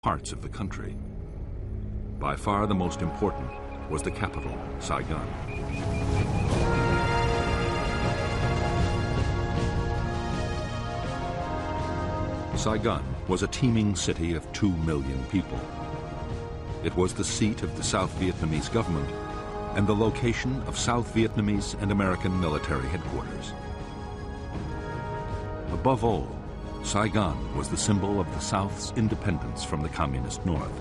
parts of the country. By far the most important was the capital, Saigon. Saigon was a teeming city of 2 million people. It was the seat of the South Vietnamese government and the location of South Vietnamese and American military headquarters. Above all, Saigon was the symbol of the South's independence from the Communist North.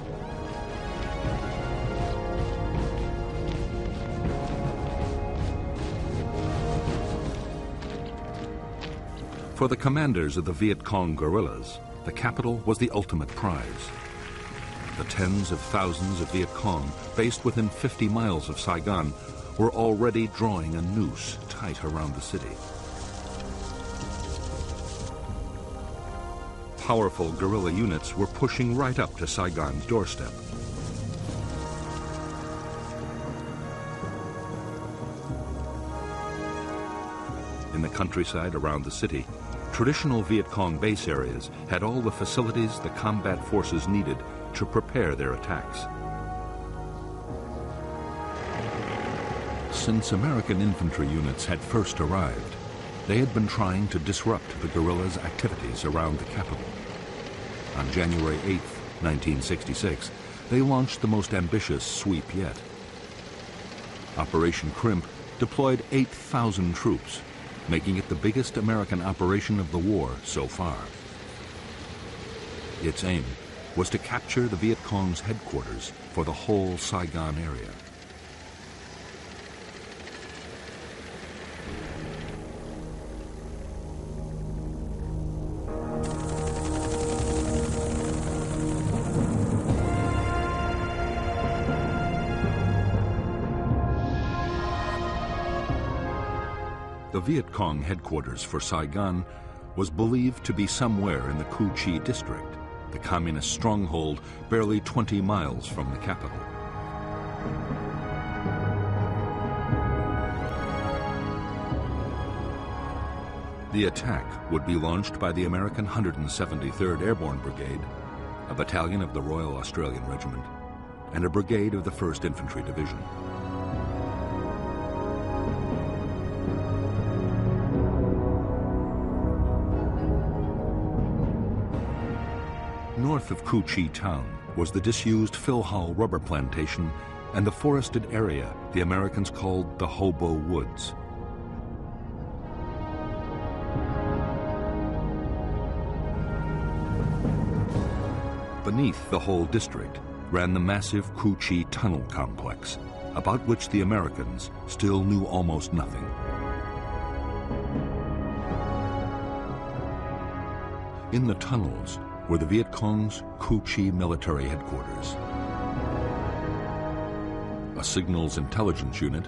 For the commanders of the Viet Cong guerrillas, the capital was the ultimate prize. The tens of thousands of Viet Cong based within 50 miles of Saigon were already drawing a noose tight around the city. Powerful guerrilla units were pushing right up to Saigon's doorstep. In the countryside around the city, traditional Viet Cong base areas had all the facilities the combat forces needed to prepare their attacks. Since American infantry units had first arrived, they had been trying to disrupt the guerrillas' activities around the capital. On January 8, 1966, they launched the most ambitious sweep yet. Operation Crimp deployed 8,000 troops, making it the biggest American operation of the war so far. Its aim was to capture the Viet Cong's headquarters for the whole Saigon area. The Viet Cong headquarters for Saigon was believed to be somewhere in the Cu Chi district, the communist stronghold barely 20 miles from the capital. The attack would be launched by the American 173rd Airborne Brigade, a battalion of the Royal Australian Regiment, and a brigade of the 1st Infantry Division. North of Cu Chi town was the disused Phil Hall rubber plantation and the forested area the Americans called the Hobo Woods. Beneath the whole district ran the massive Cu Chi tunnel complex, about which the Americans still knew almost nothing. In the tunnels were the Viet Cong's Cu Chi military headquarters, a signals intelligence unit,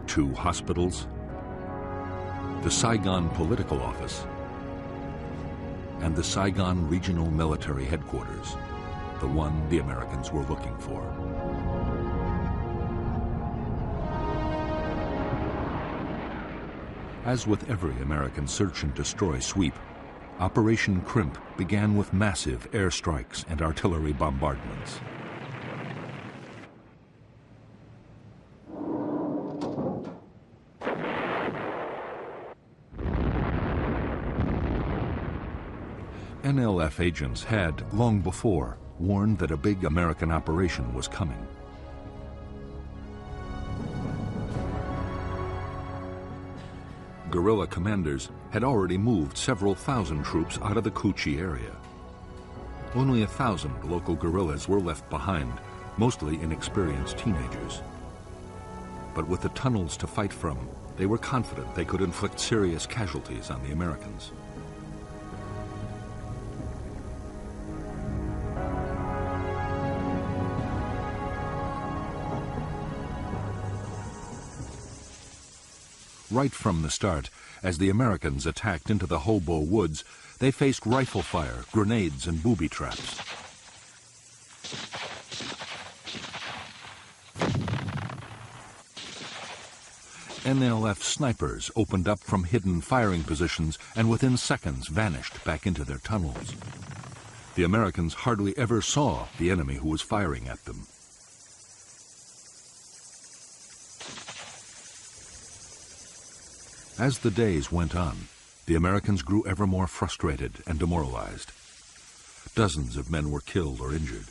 2 hospitals, the Saigon political office, and the Saigon regional military headquarters, the one the Americans were looking for. As with every American search and destroy sweep, Operation Crimp began with massive airstrikes and artillery bombardments. NLF agents had, long before, warned that a big American operation was coming. Guerrilla commanders had already moved several thousand troops out of the Cu Chi area. Only 1,000 local guerrillas were left behind, mostly inexperienced teenagers. But with the tunnels to fight from, they were confident they could inflict serious casualties on the Americans. Right from the start, as the Americans attacked into the Hobo Woods, they faced rifle fire, grenades, and booby traps. NLF snipers opened up from hidden firing positions and within seconds vanished back into their tunnels. The Americans hardly ever saw the enemy who was firing at them. As the days went on, the Americans grew ever more frustrated and demoralized. Dozens of men were killed or injured.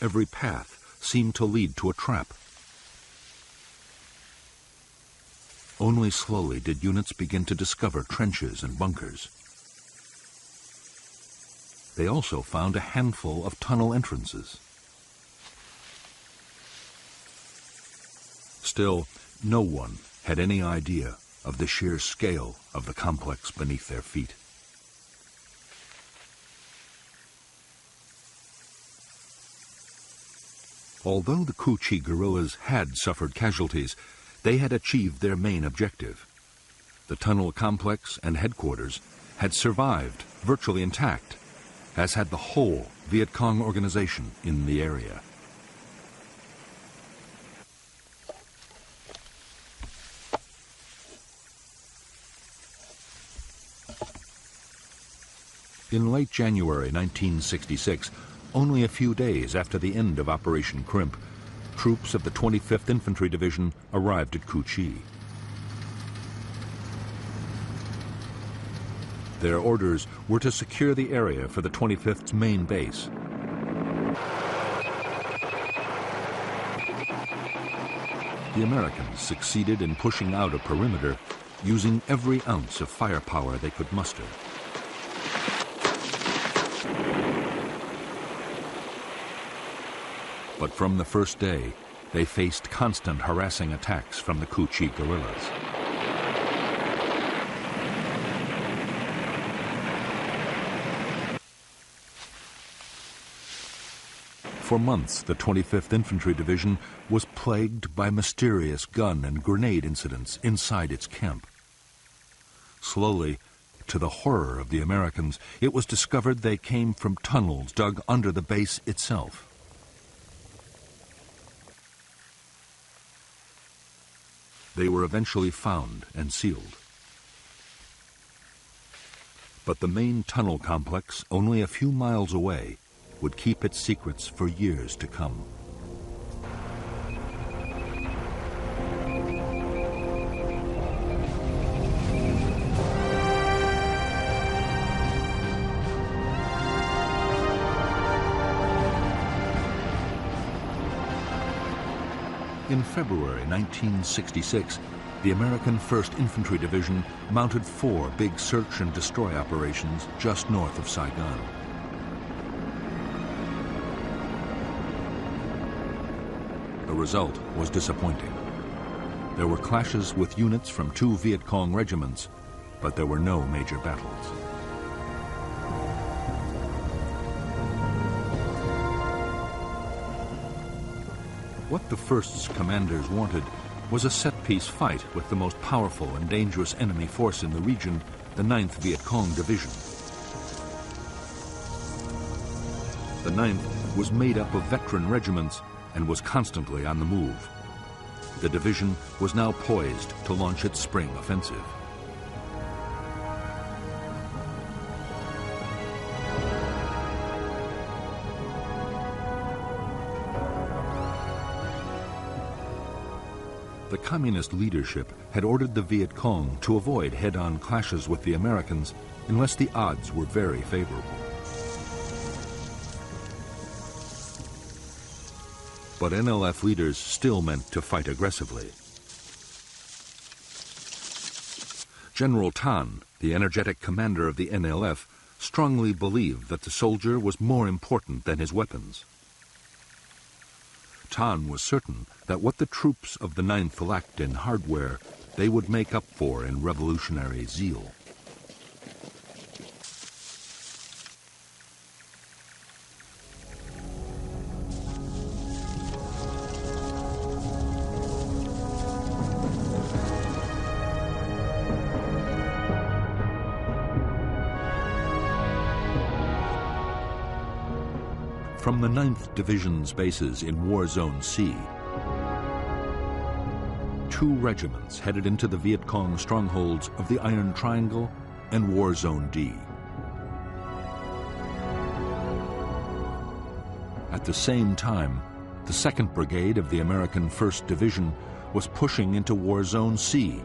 Every path seemed to lead to a trap. Only slowly did units begin to discover trenches and bunkers. They also found a handful of tunnel entrances. Still, no one had any idea of the sheer scale of the complex beneath their feet. Although the Cu Chi guerrillas had suffered casualties, they had achieved their main objective. The tunnel complex and headquarters had survived virtually intact, as had the whole Viet Cong organization in the area. In late January 1966, only a few days after the end of Operation Crimp, troops of the 25th Infantry Division arrived at Cu Chi. Their orders were to secure the area for the 25th's main base. The Americans succeeded in pushing out a perimeter using every ounce of firepower they could muster. But from the first day, they faced constant harassing attacks from the Cu Chi guerrillas. For months, the 25th Infantry Division was plagued by mysterious gun and grenade incidents inside its camp. Slowly, to the horror of the Americans, it was discovered they came from tunnels dug under the base itself. They were eventually found and sealed. But the main tunnel complex, only a few miles away, would keep its secrets for years to come. In February 1966, the American 1st Infantry Division mounted 4 big search and destroy operations just north of Saigon. The result was disappointing. There were clashes with units from 2 Viet Cong regiments, but there were no major battles. What the 1st's commanders wanted was a set-piece fight with the most powerful and dangerous enemy force in the region, the 9th Viet Cong Division. The 9th was made up of veteran regiments and was constantly on the move. The division was now poised to launch its spring offensive. The communist leadership had ordered the Viet Cong to avoid head-on clashes with the Americans unless the odds were very favorable. But NLF leaders still meant to fight aggressively. General Tan, the energetic commander of the NLF, strongly believed that the soldier was more important than his weapons. Tan was certain that what the troops of the 9th lacked in hardware, they would make up for in revolutionary zeal. From the 9th Division's bases in War Zone C, 2 regiments headed into the Viet Cong strongholds of the Iron Triangle and War Zone D. At the same time, the 2nd Brigade of the American 1st Division was pushing into War Zone C,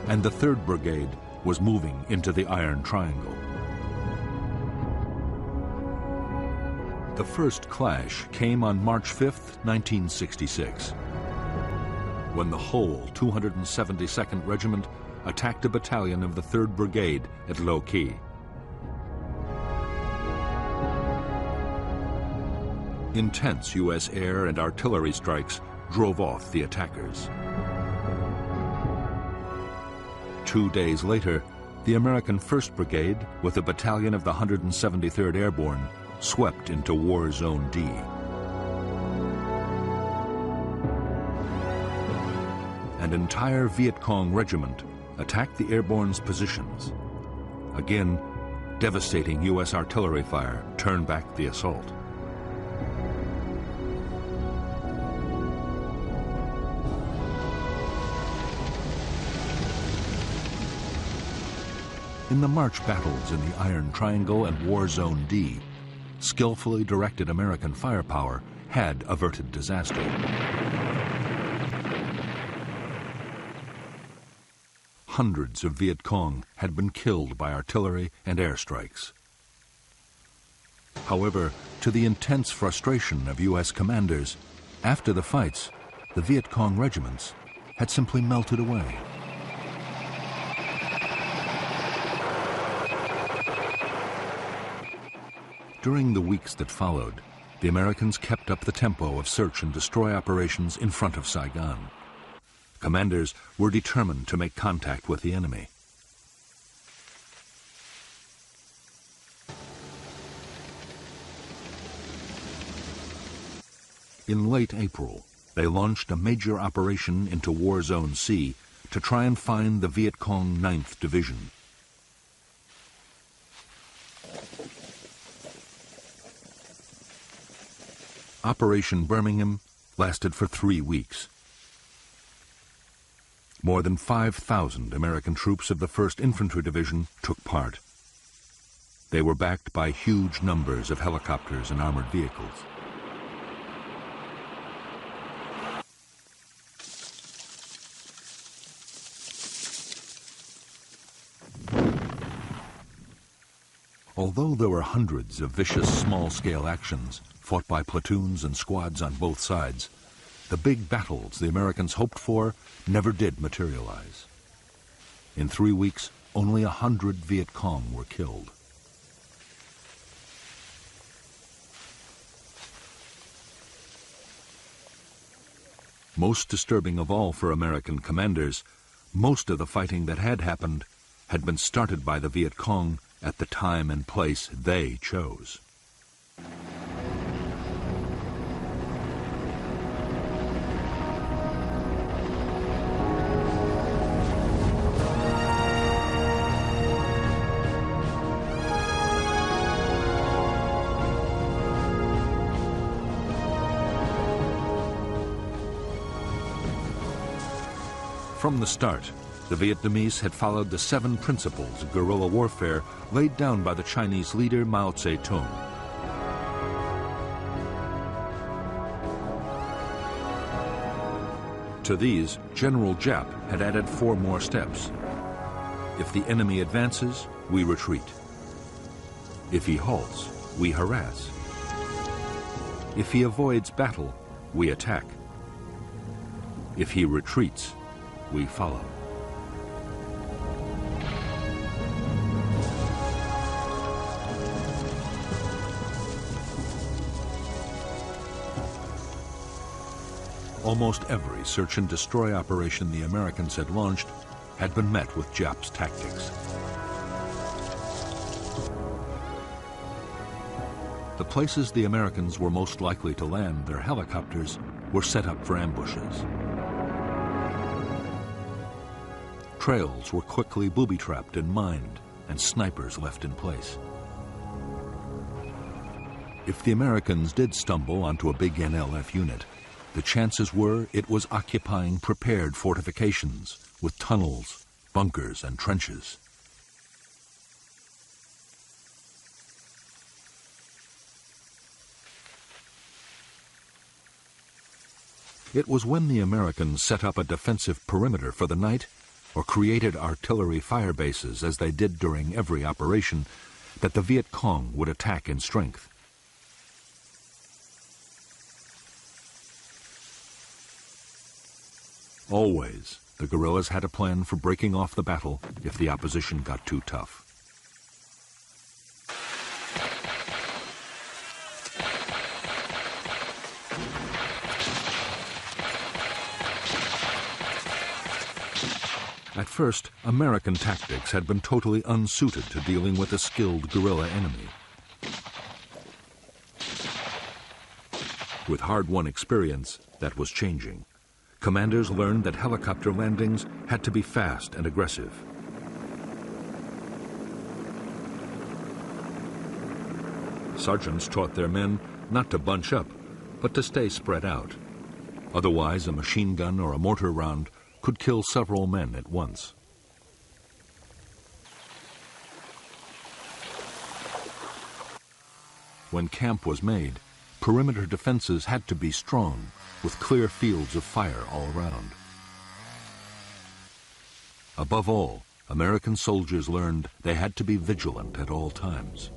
and the 3rd Brigade was moving into the Iron Triangle. The first clash came on March 5, 1966, when the whole 272nd Regiment attacked a battalion of the 3rd Brigade at Low Key. Intense U.S. air and artillery strikes drove off the attackers. 2 days later, the American 1st Brigade, with a battalion of the 173rd Airborne, swept into War Zone D. An entire Viet Cong regiment attacked the airborne's positions. Again, devastating U.S. artillery fire turned back the assault. In the March battles in the Iron Triangle and War Zone D, skillfully directed American firepower had averted disaster. Hundreds of Viet Cong had been killed by artillery and airstrikes. However, to the intense frustration of U.S. commanders, after the fights, the Viet Cong regiments had simply melted away. During the weeks that followed, the Americans kept up the tempo of search and destroy operations in front of Saigon. Commanders were determined to make contact with the enemy. In late April, they launched a major operation into War Zone C to try and find the Viet Cong 9th Division. Operation Birmingham lasted for 3 weeks. More than 5,000 American troops of the 1st Infantry Division took part. They were backed by huge numbers of helicopters and armored vehicles. Although there were hundreds of vicious small-scale actions fought by platoons and squads on both sides, the big battles the Americans hoped for never did materialize. In 3 weeks, only 100 Viet Cong were killed. Most disturbing of all for American commanders, most of the fighting that had happened had been started by the Viet Cong at the time and place they chose. From the start, the Vietnamese had followed the 7 principles of guerrilla warfare laid down by the Chinese leader Mao Zedong. To these, General Giap had added 4 more steps. If the enemy advances, we retreat. If he halts, we harass. If he avoids battle, we attack. If he retreats, we follow. Almost every search and destroy operation the Americans had launched had been met with Giap's tactics. The places the Americans were most likely to land their helicopters were set up for ambushes. Trails were quickly booby-trapped and mined, and snipers left in place. If the Americans did stumble onto a big NLF unit, the chances were it was occupying prepared fortifications with tunnels, bunkers, and trenches. It was when the Americans set up a defensive perimeter for the night or created artillery fire bases, as they did during every operation, that the Viet Cong would attack in strength. Always, the guerrillas had a plan for breaking off the battle if the opposition got too tough. At first, American tactics had been totally unsuited to dealing with a skilled guerrilla enemy. With hard-won experience, that was changing. Commanders learned that helicopter landings had to be fast and aggressive. Sergeants taught their men not to bunch up, but to stay spread out. Otherwise, a machine gun or a mortar round could kill several men at once. When camp was made, perimeter defenses had to be strong, with clear fields of fire all around. Above all, American soldiers learned they had to be vigilant at all times.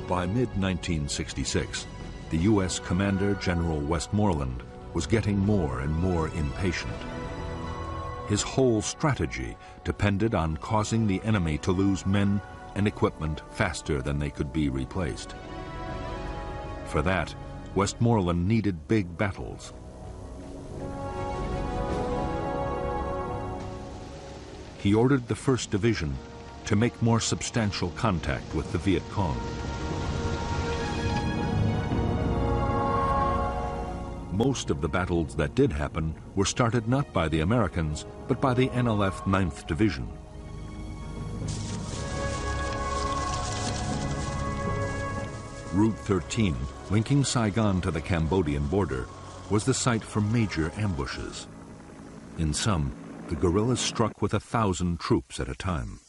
By mid-1966, the U.S. Commander General Westmoreland was getting more and more impatient. His whole strategy depended on causing the enemy to lose men and equipment faster than they could be replaced. For that, Westmoreland needed big battles. He ordered the 1st Division to make more substantial contact with the Viet Cong. Most of the battles that did happen were started not by the Americans, but by the NLF 9th Division. Route 13, linking Saigon to the Cambodian border, was the site for major ambushes. In some, the guerrillas struck with 1,000 troops at a time.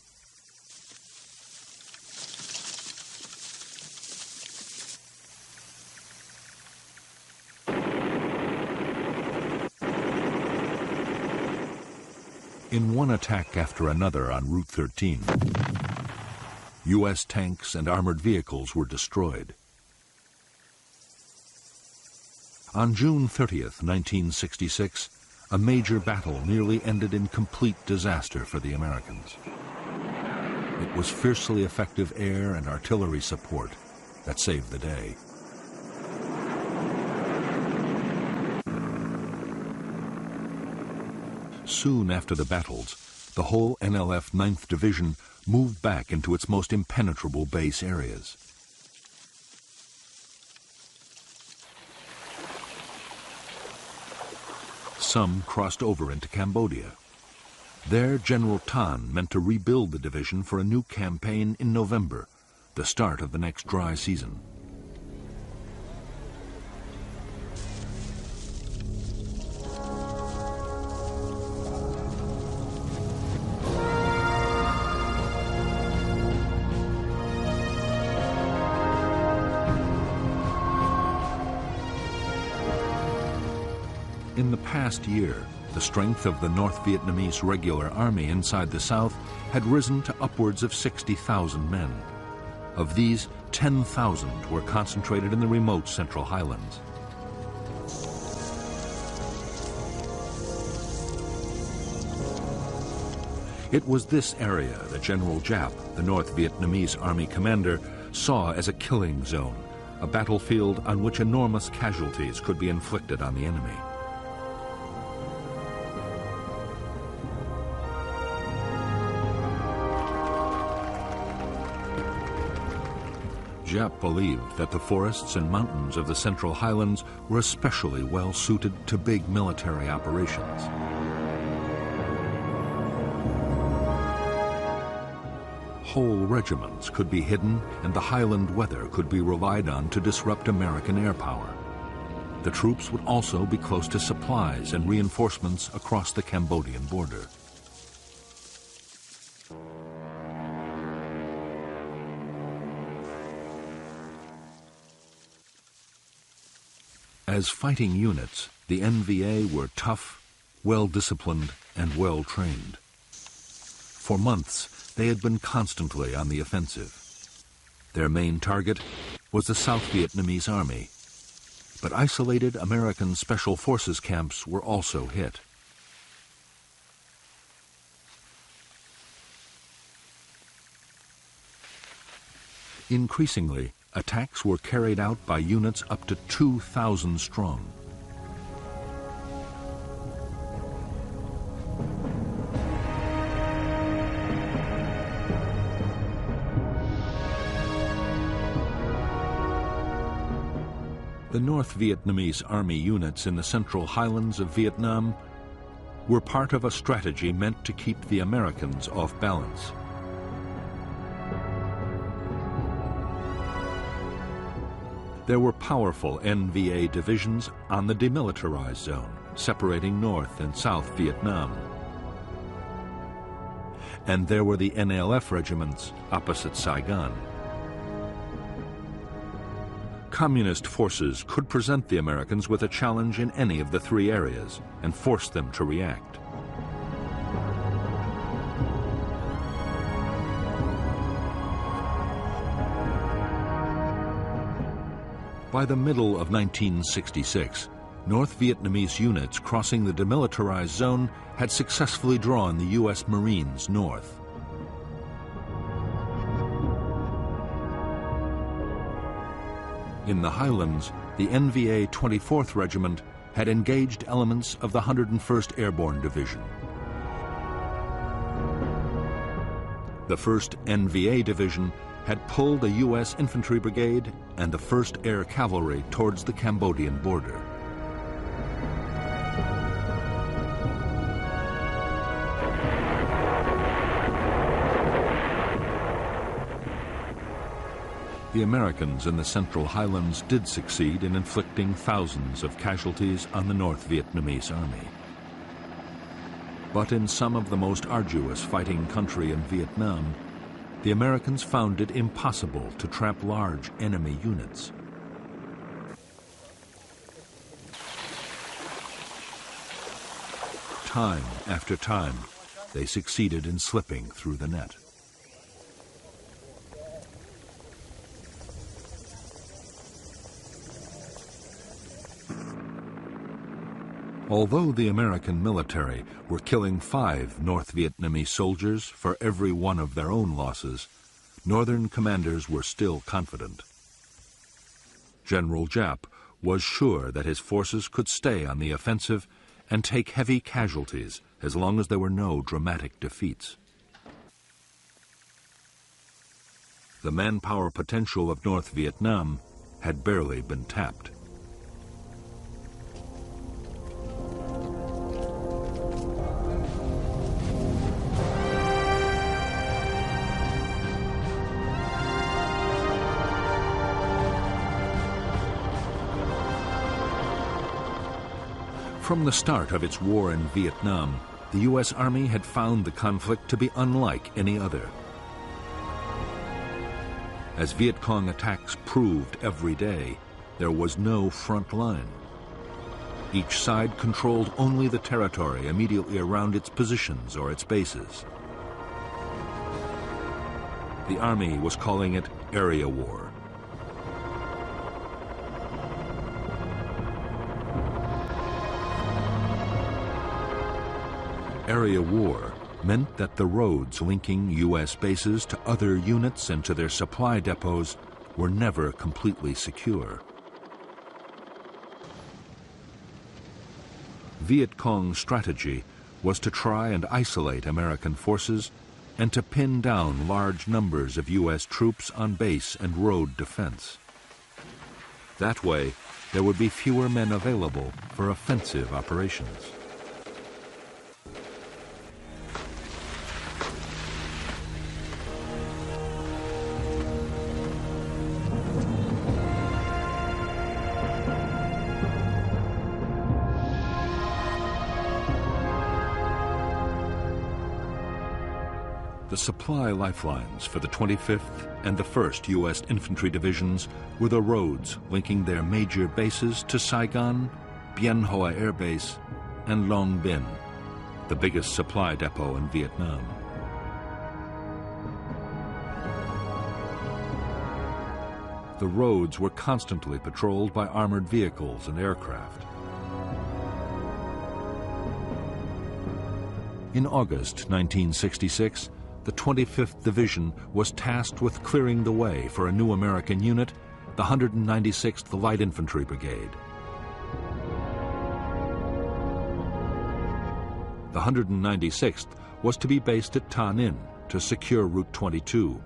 In one attack after another on Route 13, U.S. tanks and armored vehicles were destroyed. On June 30th, 1966, a major battle nearly ended in complete disaster for the Americans. It was fiercely effective air and artillery support that saved the day. Soon after the battles, the whole NLF 9th Division moved back into its most impenetrable base areas. Some crossed over into Cambodia. There, General Tan meant to rebuild the division for a new campaign in November, the start of the next dry season. In the past year, the strength of the North Vietnamese regular army inside the South had risen to upwards of 60,000 men. Of these, 10,000 were concentrated in the remote Central Highlands. It was this area that General Giap, the North Vietnamese army commander, saw as a killing zone, a battlefield on which enormous casualties could be inflicted on the enemy. Giap believed that the forests and mountains of the Central Highlands were especially well suited to big military operations. Whole regiments could be hidden, and the highland weather could be relied on to disrupt American air power. the troops would also be close to supplies and reinforcements across the Cambodian border. As fighting units, the NVA were tough, well-disciplined, and well-trained. For months, they had been constantly on the offensive. Their main target was the South Vietnamese Army, but isolated American Special Forces camps were also hit. Increasingly, attacks were carried out by units up to 2,000 strong. The North Vietnamese Army units in the central highlands of Vietnam were part of a strategy meant to keep the Americans off balance. There were powerful NVA divisions on the demilitarized zone, separating North and South Vietnam. And there were the NLF regiments opposite Saigon. Communist forces could present the Americans with a challenge in any of the three areas and force them to react. By the middle of 1966, North Vietnamese units crossing the demilitarized zone had successfully drawn the U.S. Marines north. In the highlands, the NVA 24th Regiment had engaged elements of the 101st Airborne Division. The 1st NVA Division had pulled a U.S. infantry brigade and the 1st Air Cavalry towards the Cambodian border. The Americans in the Central Highlands did succeed in inflicting thousands of casualties on the North Vietnamese Army. But in some of the most arduous fighting country in Vietnam, the Americans found it impossible to trap large enemy units. Time after time, they succeeded in slipping through the net. Although the American military were killing 5 North Vietnamese soldiers for every one of their own losses, Northern commanders were still confident. General Giap was sure that his forces could stay on the offensive and take heavy casualties as long as there were no dramatic defeats. The manpower potential of North Vietnam had barely been tapped. From the start of its war in Vietnam, the U.S. Army had found the conflict to be unlike any other. As Viet Cong attacks proved every day, there was no front line. Each side controlled only the territory immediately around its positions or its bases. The Army was calling it area war. Area war meant that the roads linking U.S. bases to other units and to their supply depots were never completely secure. Viet Cong's strategy was to try and isolate American forces and to pin down large numbers of U.S. troops on base and road defense. That way, there would be fewer men available for offensive operations. The supply lifelines for the 25th and the 1st U.S. Infantry Divisions were the roads linking their major bases to Saigon, Bien Hoa Air Base, and Long Binh, the biggest supply depot in Vietnam. The roads were constantly patrolled by armored vehicles and aircraft. In August 1966, the 25th Division was tasked with clearing the way for a new American unit, the 196th Light Infantry Brigade. The 196th was to be based at Ta Ninh to secure Route 22,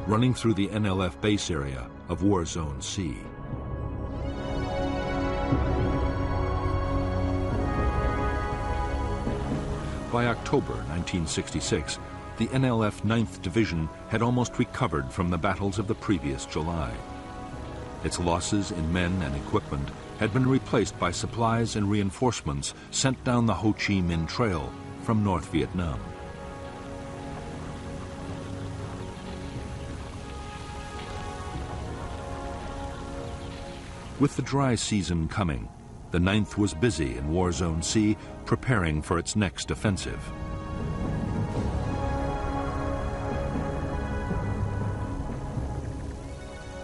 running through the NLF base area of War Zone C. By October 1966, the NLF 9th Division had almost recovered from the battles of the previous July. Its losses in men and equipment had been replaced by supplies and reinforcements sent down the Ho Chi Minh Trail from North Vietnam. With the dry season coming, the 9th was busy in War Zone C, preparing for its next offensive.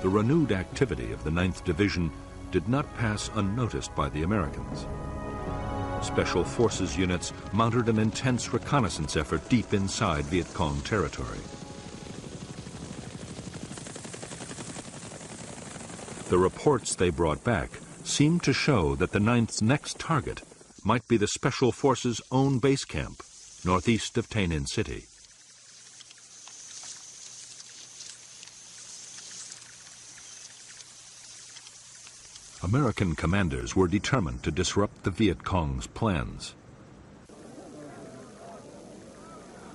The renewed activity of the 9th Division did not pass unnoticed by the Americans. Special Forces units mounted an intense reconnaissance effort deep inside Viet Cong territory. The reports they brought back seemed to show that the 9th's next target might be the Special Forces' own base camp, northeast of Tay Ninh City. American commanders were determined to disrupt the Viet Cong's plans.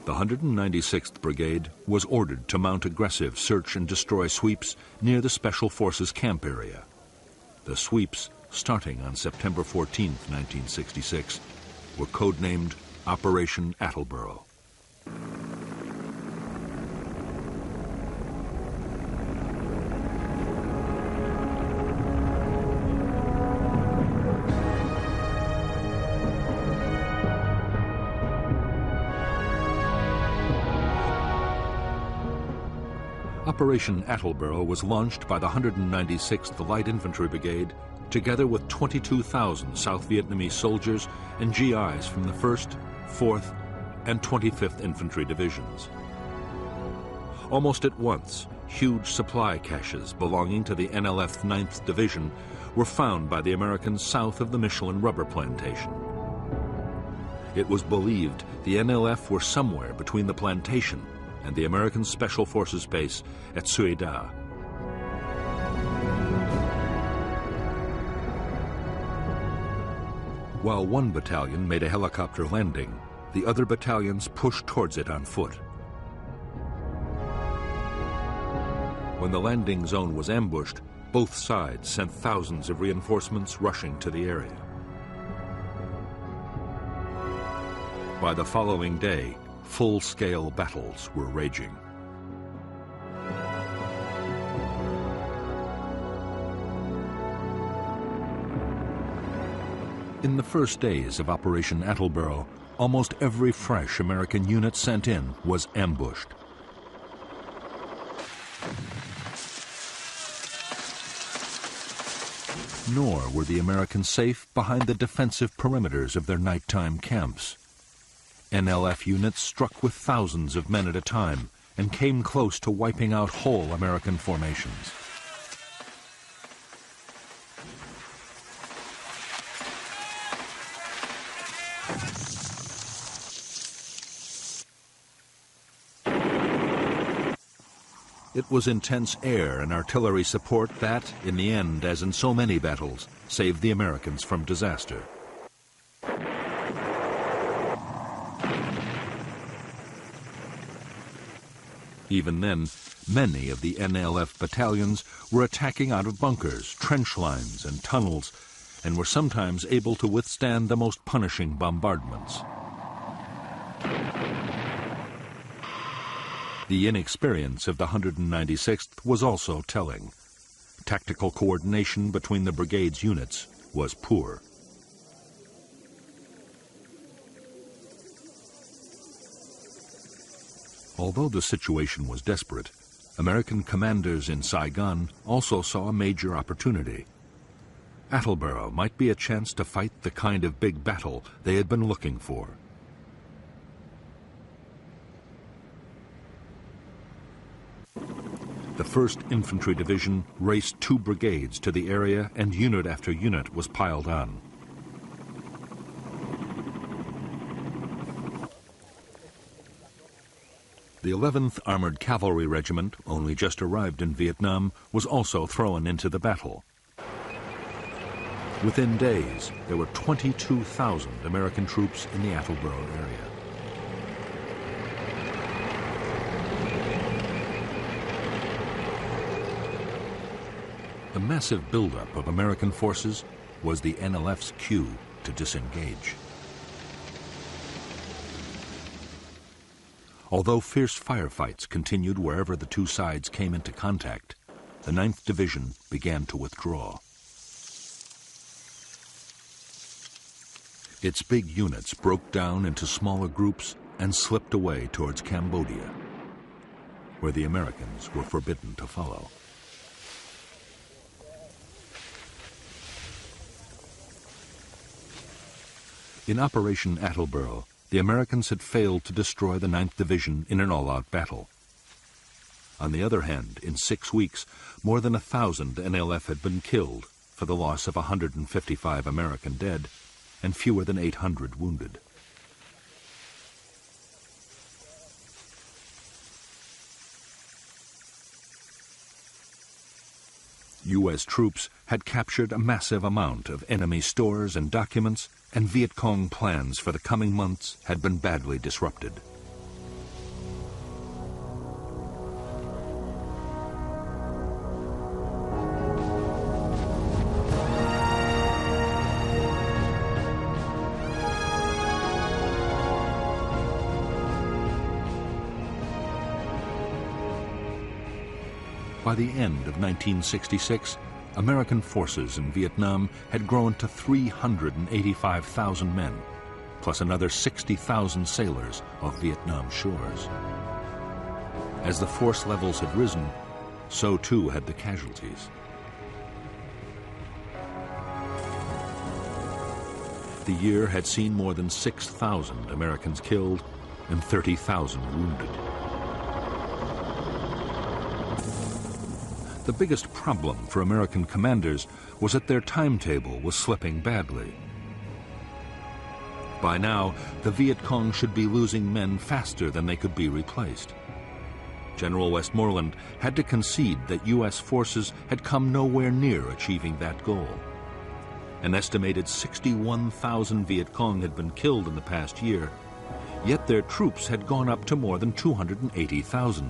The 196th Brigade was ordered to mount aggressive search and destroy sweeps near the Special Forces camp area. The sweeps, starting on September 14, 1966, were codenamed Operation Attleboro. Operation Attleboro was launched by the 196th Light Infantry Brigade together with 22,000 South Vietnamese soldiers and GIs from the 1st, 4th, and 25th Infantry Divisions. Almost at once, huge supply caches belonging to the NLF 9th Division were found by the Americans south of the Michelin rubber plantation. It was believed the NLF were somewhere between the plantation and the American Special Forces base at Suy Da. While one battalion made a helicopter landing, the other battalions pushed towards it on foot. When the landing zone was ambushed, both sides sent thousands of reinforcements rushing to the area. By the following day, full-scale battles were raging. In the first days of Operation Attleboro, almost every fresh American unit sent in was ambushed. Nor were the Americans safe behind the defensive perimeters of their nighttime camps. NLF units struck with thousands of men at a time and came close to wiping out whole American formations. It was intense air and artillery support that, in the end, as in so many battles, saved the Americans from disaster. Even then, many of the NLF battalions were attacking out of bunkers, trench lines, and tunnels, and were sometimes able to withstand the most punishing bombardments. The inexperience of the 196th was also telling. Tactical coordination between the brigade's units was poor. Although the situation was desperate, American commanders in Saigon also saw a major opportunity. Attleboro might be a chance to fight the kind of big battle they had been looking for. The 1st Infantry Division raced 2 brigades to the area, and unit after unit was piled on. The 11th Armored Cavalry Regiment, only just arrived in Vietnam, was also thrown into the battle. Within days, there were 22,000 American troops in the Attleboro area. The massive buildup of American forces was the NLF's cue to disengage. Although fierce firefights continued wherever the two sides came into contact, the 9th Division began to withdraw. Its big units broke down into smaller groups and slipped away towards Cambodia, where the Americans were forbidden to follow. In Operation Attleboro, the Americans had failed to destroy the 9th Division in an all-out battle. On the other hand, in 6 weeks, more than 1,000 NLF had been killed, for the loss of 155 American dead and fewer than 800 wounded. U.S. troops had captured a massive amount of enemy stores and documents, and Viet Cong plans for the coming months had been badly disrupted. By the end of 1966, American forces in Vietnam had grown to 385,000 men, plus another 60,000 sailors off Vietnam shores. As the force levels had risen, so too had the casualties. The year had seen more than 6,000 Americans killed and 30,000 wounded. The biggest problem for American commanders was that their timetable was slipping badly. By now, the Viet Cong should be losing men faster than they could be replaced. General Westmoreland had to concede that U.S. forces had come nowhere near achieving that goal. An estimated 61,000 Viet Cong had been killed in the past year, yet their troops had gone up to more than 280,000.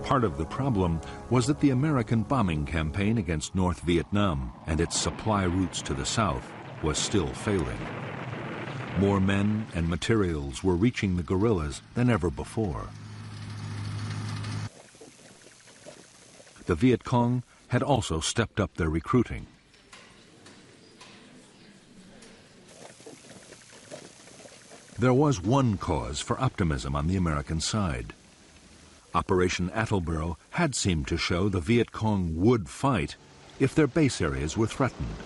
Part of the problem was that the American bombing campaign against North Vietnam and its supply routes to the south was still failing. More men and materials were reaching the guerrillas than ever before. The Viet Cong had also stepped up their recruiting. There was one cause for optimism on the American side. Operation Attleboro had seemed to show the Viet Cong would fight if their base areas were threatened.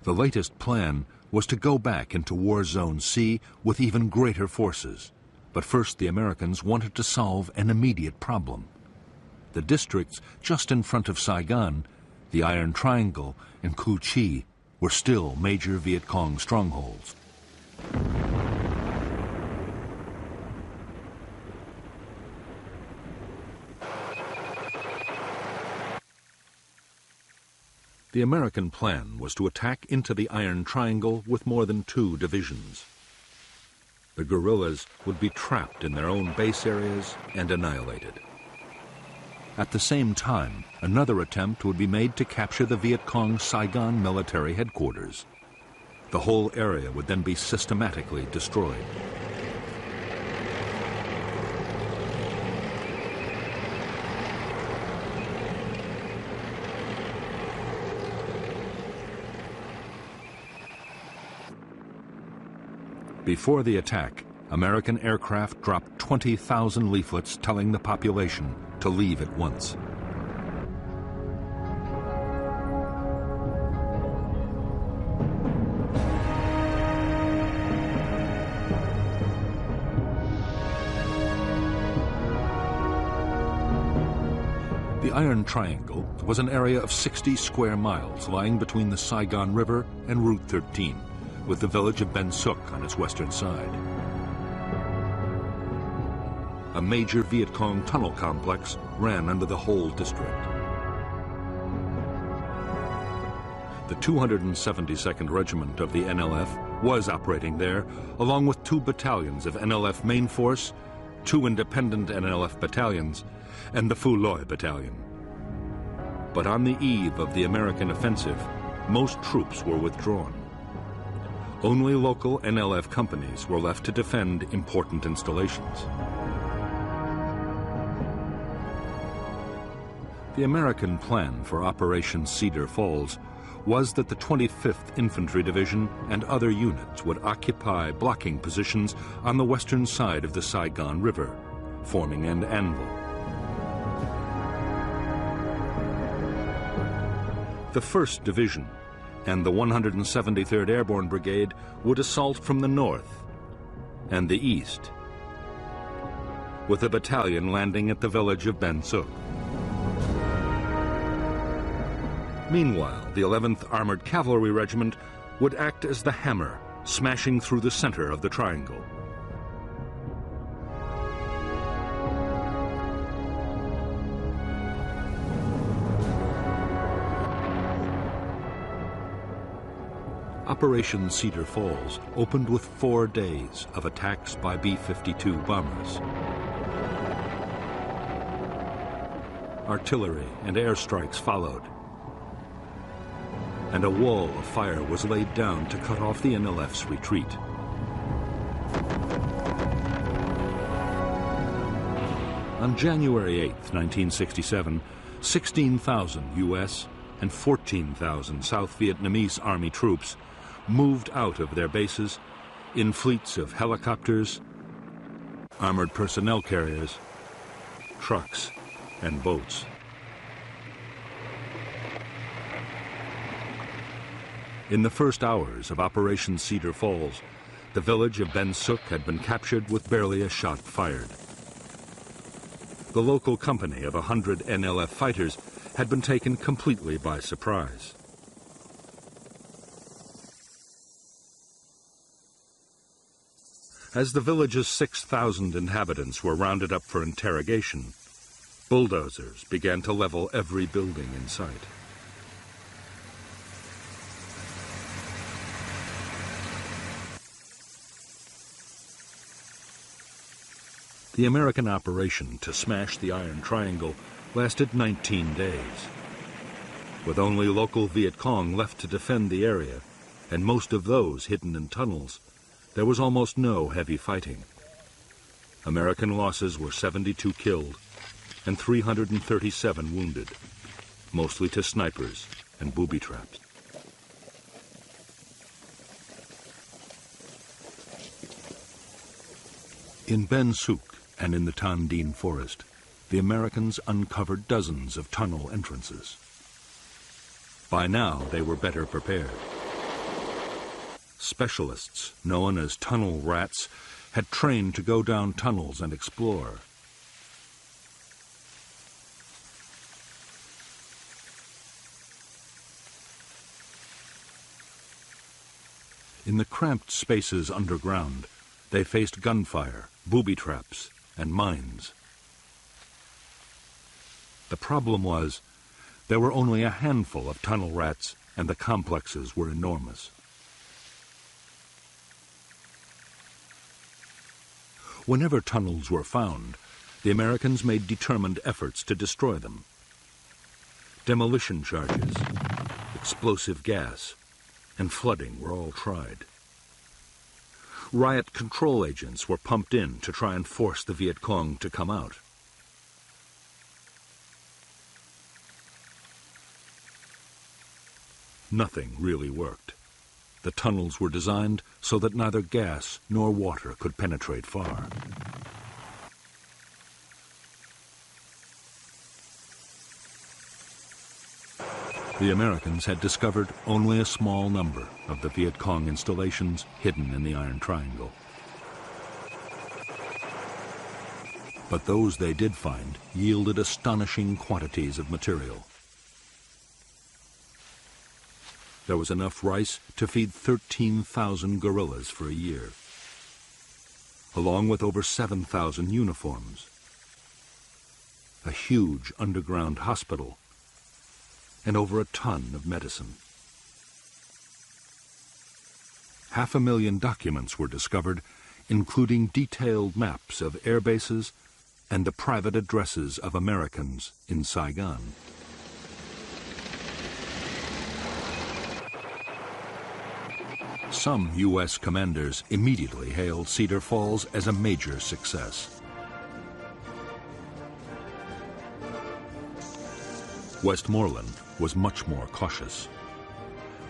The latest plan was to go back into War Zone C with even greater forces. But first the Americans wanted to solve an immediate problem. The districts just in front of Saigon, the Iron Triangle and Cu Chi, were still major Viet Cong strongholds. The American plan was to attack into the Iron Triangle with more than 2 divisions. The guerrillas would be trapped in their own base areas and annihilated. At the same time, another attempt would be made to capture the Viet Cong Saigon military headquarters. The whole area would then be systematically destroyed. Before the attack, American aircraft dropped 20,000 leaflets telling the population to leave at once. The Iron Triangle was an area of 60 square miles lying between the Saigon River and Route 13, with the village of Ben Suc on its western side. A major Viet Cong tunnel complex ran under the whole district. The 272nd Regiment of the NLF was operating there, along with 2 battalions of NLF Main Force, 2 independent NLF battalions, and the Phu Loi Battalion. But on the eve of the American offensive, most troops were withdrawn. Only local NLF companies were left to defend important installations. The American plan for Operation Cedar Falls was that the 25th Infantry Division and other units would occupy blocking positions on the western side of the Saigon River, forming an anvil. The 1st Division and the 173rd Airborne Brigade would assault from the north and the east, with a battalion landing at the village of Ben Suc. Meanwhile, the 11th Armored Cavalry Regiment would act as the hammer, smashing through the center of the triangle. Operation Cedar Falls opened with 4 days of attacks by B-52 bombers. Artillery and airstrikes followed, and a wall of fire was laid down to cut off the NLF's retreat. On January 8, 1967, 16,000 U.S. and 14,000 South Vietnamese Army troops moved out of their bases in fleets of helicopters, armored personnel carriers, trucks, and boats. In the first hours of Operation Cedar Falls, the village of Ben Suc had been captured with barely a shot fired. The local company of 100 NLF fighters had been taken completely by surprise. As the village's 6,000 inhabitants were rounded up for interrogation, bulldozers began to level every building in sight. The American operation to smash the Iron Triangle lasted 19 days. With only local Viet Cong left to defend the area, and most of those hidden in tunnels, there was almost no heavy fighting. American losses were 72 killed and 337 wounded, mostly to snipers and booby traps. In Ben Suc and in the Tan Dien forest, the Americans uncovered dozens of tunnel entrances. By now, they were better prepared. Specialists, known as tunnel rats, had trained to go down tunnels and explore. In the cramped spaces underground, they faced gunfire, booby traps, and mines. The problem was, There were only a handful of tunnel rats, and the complexes were enormous. Whenever tunnels were found, the Americans made determined efforts to destroy them. Demolition charges, explosive gas, and flooding were all tried. Riot control agents were pumped in to try and force the Viet Cong to come out. Nothing really worked. The tunnels were designed so that neither gas nor water could penetrate far. The Americans had discovered only a small number of the Viet Cong installations hidden in the Iron Triangle. But those they did find yielded astonishing quantities of material. There was enough rice to feed 13,000 guerrillas for a year, along with over 7,000 uniforms, a huge underground hospital, and over a ton of medicine. 500,000 documents were discovered, including detailed maps of air bases and the private addresses of Americans in Saigon. Some U.S. commanders immediately hailed Cedar Falls as a major success. Westmoreland was much more cautious.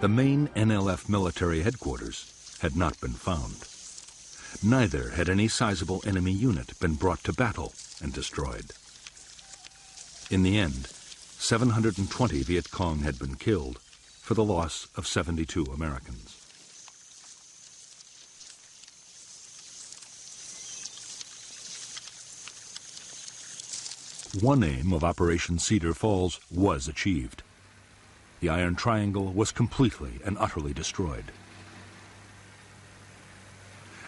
The main NLF military headquarters had not been found. Neither had any sizable enemy unit been brought to battle and destroyed. In the end, 720 Viet Cong had been killed for the loss of 72 Americans. One aim of Operation Cedar Falls was achieved. The Iron Triangle was completely and utterly destroyed.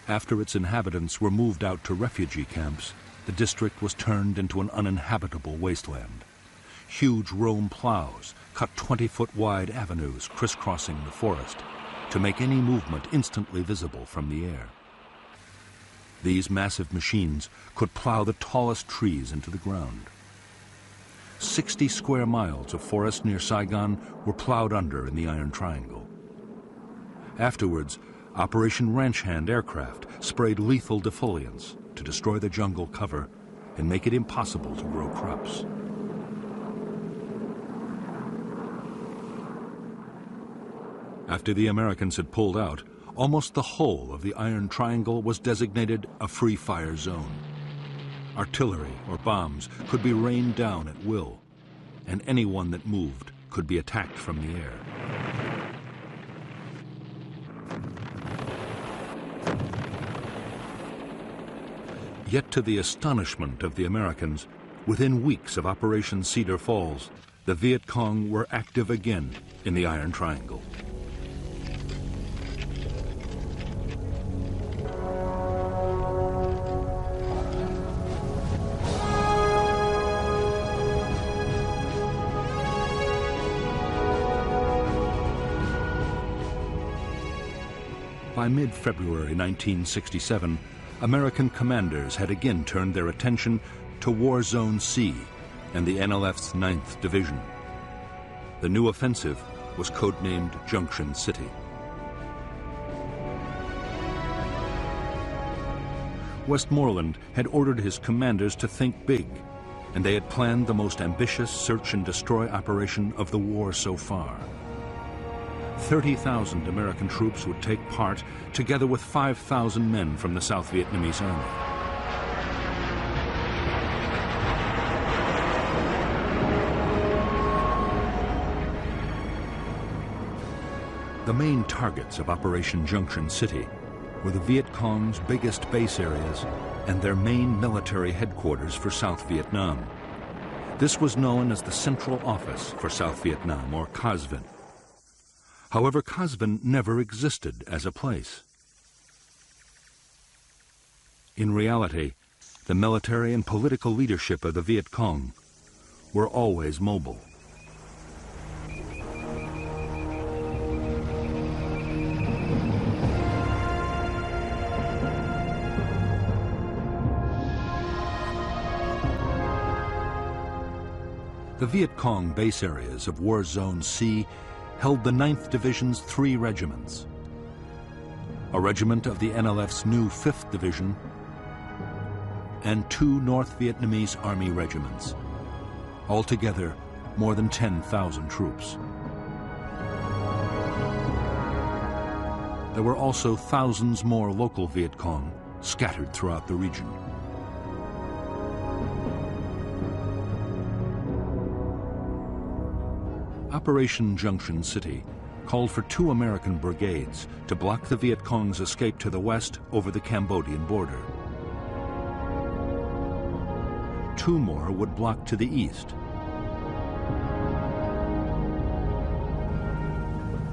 After its inhabitants were moved out to refugee camps, the district was turned into an uninhabitable wasteland. Huge Rome plows cut 20-foot wide avenues crisscrossing the forest to make any movement instantly visible from the air. These massive machines could plow the tallest trees into the ground. 60 square miles of forest near Saigon were plowed under in the Iron Triangle. Afterwards, Operation Ranch Hand aircraft sprayed lethal defoliants to destroy the jungle cover and make it impossible to grow crops. After the Americans had pulled out, almost the whole of the Iron Triangle was designated a free fire zone. Artillery or bombs could be rained down at will, and anyone that moved could be attacked from the air. Yet to the astonishment of the Americans, within weeks of Operation Cedar Falls, the Viet Cong were active again in the Iron Triangle. By mid-February 1967, American commanders had again turned their attention to War Zone C and the NLF's 9th Division. The new offensive was codenamed Junction City. Westmoreland had ordered his commanders to think big, and they had planned the most ambitious search and destroy operation of the war so far. 30,000 American troops would take part, together with 5,000 men from the South Vietnamese Army. The main targets of Operation Junction City were the Viet Cong's biggest base areas and their main military headquarters for South Vietnam. This was known as the Central Office for South Vietnam, or Cos Vin. However, Cos Vin never existed as a place. In reality, the military and political leadership of the Viet Cong were always mobile. The Viet Cong base areas of War Zone C held the 9th Division's 3 regiments, a regiment of the NLF's new 5th Division, and 2 North Vietnamese Army regiments, altogether more than 10,000 troops. There were also thousands more local Viet Cong scattered throughout the region. Operation Junction City called for 2 American brigades to block the Viet Cong's escape to the west over the Cambodian border. 2 more would block to the east.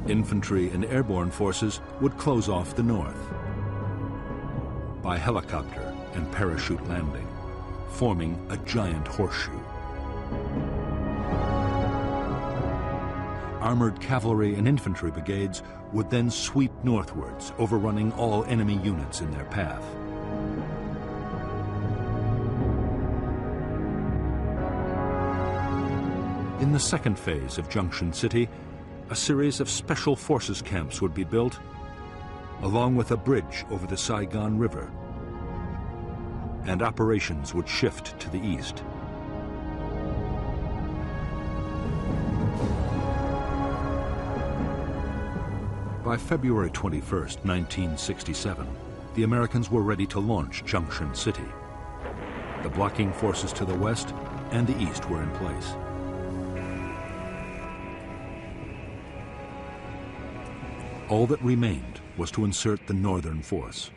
Infantry and airborne forces would close off the north by helicopter and parachute landing, forming a giant horseshoe. Armored cavalry and infantry brigades would then sweep northwards, overrunning all enemy units in their path. In the second phase of Junction City, a series of special forces camps would be built, along with a bridge over the Saigon River, and operations would shift to the east. By February 21st, 1967, the Americans were ready to launch Junction City. The blocking forces to the west and the east were in place. All that remained was to insert the northern force.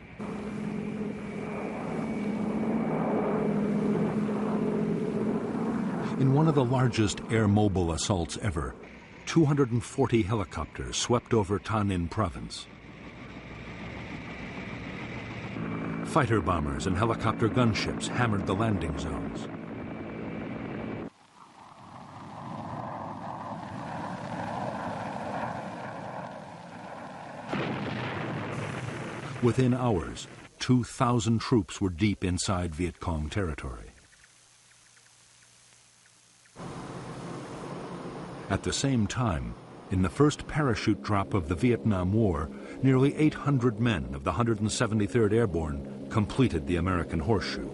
In one of the largest air-mobile assaults ever, 240 helicopters swept over Ta Ninh province. Fighter bombers and helicopter gunships hammered the landing zones. Within hours, 2,000 troops were deep inside Viet Cong territory. At the same time, in the first parachute drop of the Vietnam War, nearly 800 men of the 173rd Airborne completed the American Horseshoe.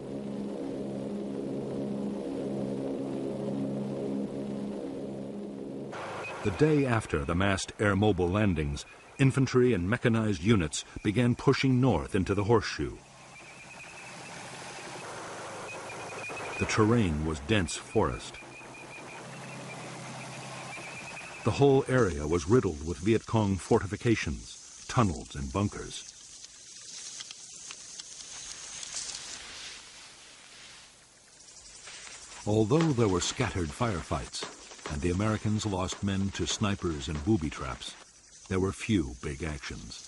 The day after the massed air-mobile landings, infantry and mechanized units began pushing north into the Horseshoe. The terrain was dense forest. The whole area was riddled with Viet Cong fortifications, tunnels, and bunkers. Although there were scattered firefights, and the Americans lost men to snipers and booby traps, there were few big actions.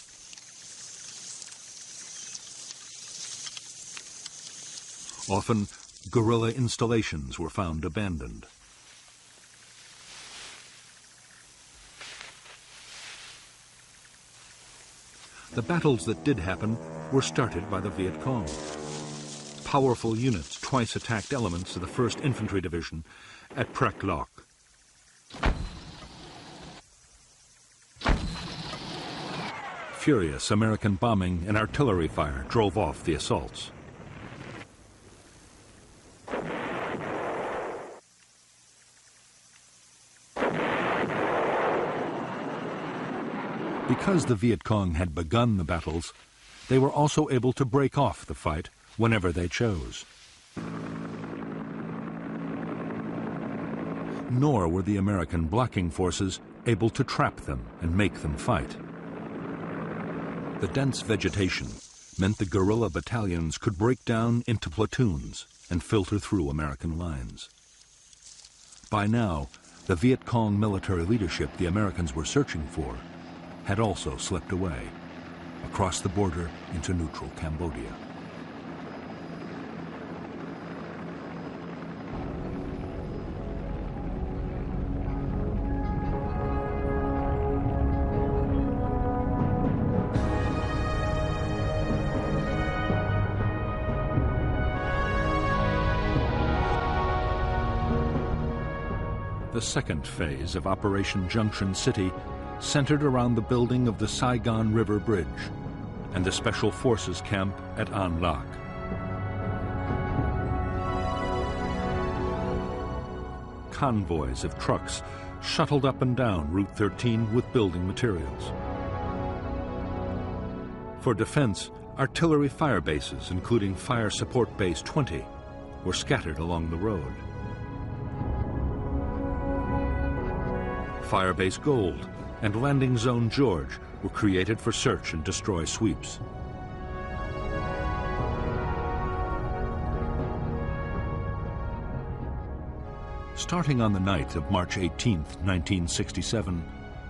Often, guerrilla installations were found abandoned. The battles that did happen were started by the Viet Cong. Powerful units twice attacked elements of the 1st Infantry Division at Prek Lok. Furious American bombing and artillery fire drove off the assaults. Because the Viet Cong had begun the battles, they were also able to break off the fight whenever they chose. Nor were the American blocking forces able to trap them and make them fight. The dense vegetation meant the guerrilla battalions could break down into platoons and filter through American lines. By now, the Viet Cong military leadership the Americans were searching for had also slipped away, across the border into neutral Cambodia. The second phase of Operation Junction City centered around the building of the Saigon River Bridge and the Special Forces camp at An Lac. Convoys of trucks shuttled up and down Route 13 with building materials. For defense, artillery fire bases, including Fire Support Base 20, were scattered along the road. Firebase Gold and Landing Zone George were created for search and destroy sweeps. Starting on the night of March 18, 1967,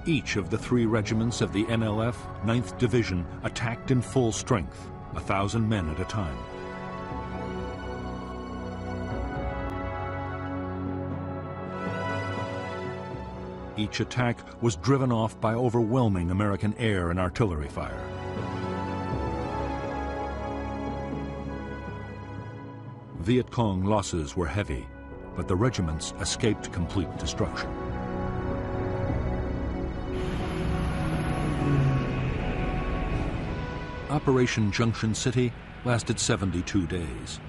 each of the 3 regiments of the NLF 9th Division attacked in full strength, 1,000 men at a time. Each attack was driven off by overwhelming American air and artillery fire. Viet Cong losses were heavy, but the regiments escaped complete destruction. Operation Junction City lasted 72 days.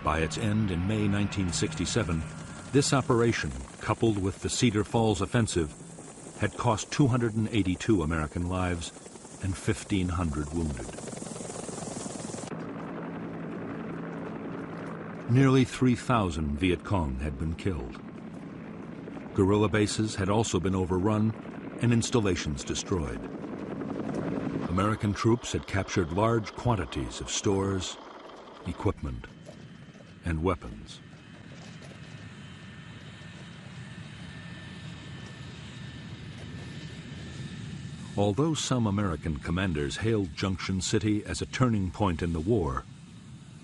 By its end in May 1967, this operation, coupled with the Cedar Falls offensive, had cost 282 American lives and 1,500 wounded. Nearly 3,000 Viet Cong had been killed. Guerrilla bases had also been overrun and installations destroyed. American troops had captured large quantities of stores, equipment, and weapons. Although some American commanders hailed Junction City as a turning point in the war,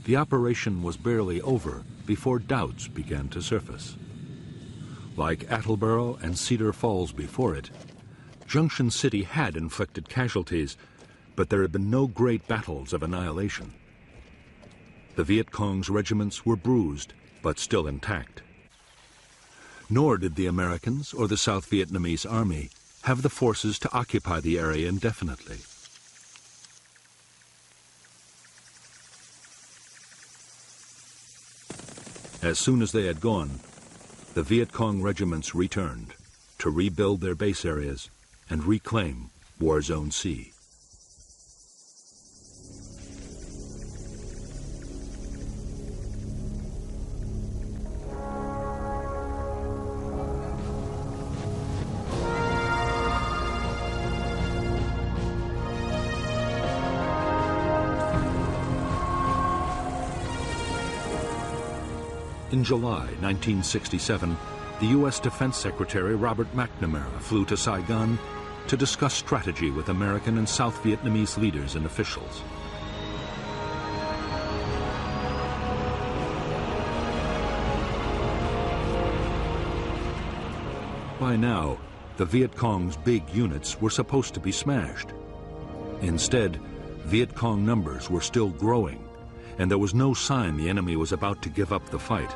the operation was barely over before doubts began to surface. Like Attleboro and Cedar Falls before it, Junction City had inflicted casualties, but there had been no great battles of annihilation. The Viet Cong's regiments were bruised, but still intact. Nor did the Americans or the South Vietnamese Army have the forces to occupy the area indefinitely. As soon as they had gone, the Viet Cong regiments returned to rebuild their base areas and reclaim War Zone C. In July 1967, the U.S. Defense Secretary Robert McNamara flew to Saigon to discuss strategy with American and South Vietnamese leaders and officials. By now, the Viet Cong's big units were supposed to be smashed. Instead, Viet Cong numbers were still growing, and there was no sign the enemy was about to give up the fight.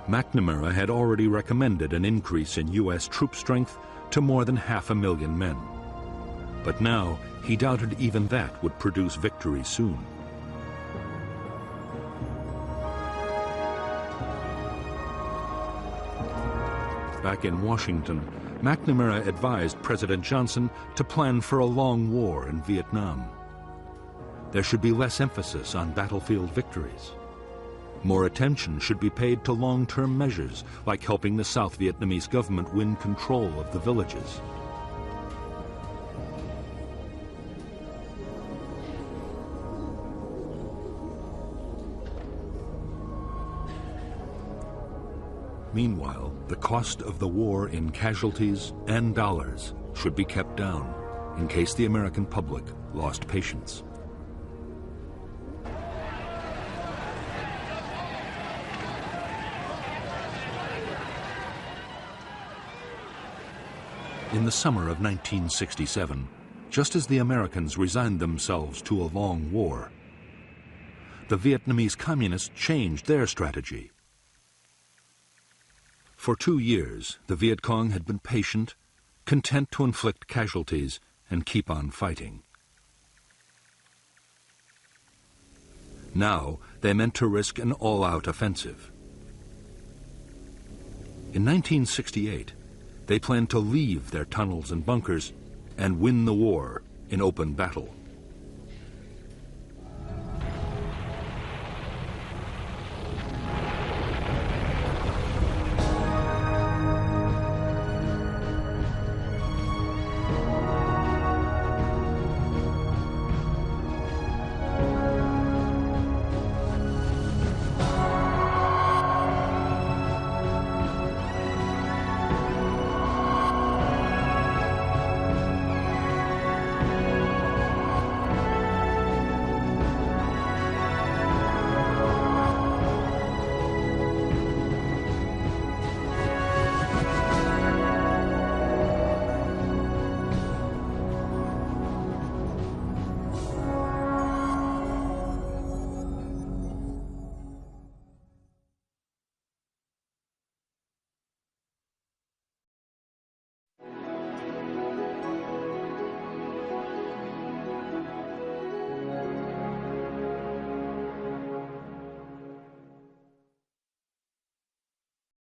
McNamara had already recommended an increase in U.S. troop strength to more than 500,000 men. But now he doubted even that would produce victory soon. Back in Washington, McNamara advised President Johnson to plan for a long war in Vietnam. There should be less emphasis on battlefield victories. More attention should be paid to long-term measures, like helping the South Vietnamese government win control of the villages. Meanwhile, the cost of the war in casualties and dollars should be kept down in case the American public lost patience. In the summer of 1967, just as the Americans resigned themselves to a long war, the Vietnamese communists changed their strategy. For 2 years, the Viet Cong had been patient, content to inflict casualties and keep on fighting. Now, they meant to risk an all-out offensive. In 1968, they planned to leave their tunnels and bunkers and win the war in open battle.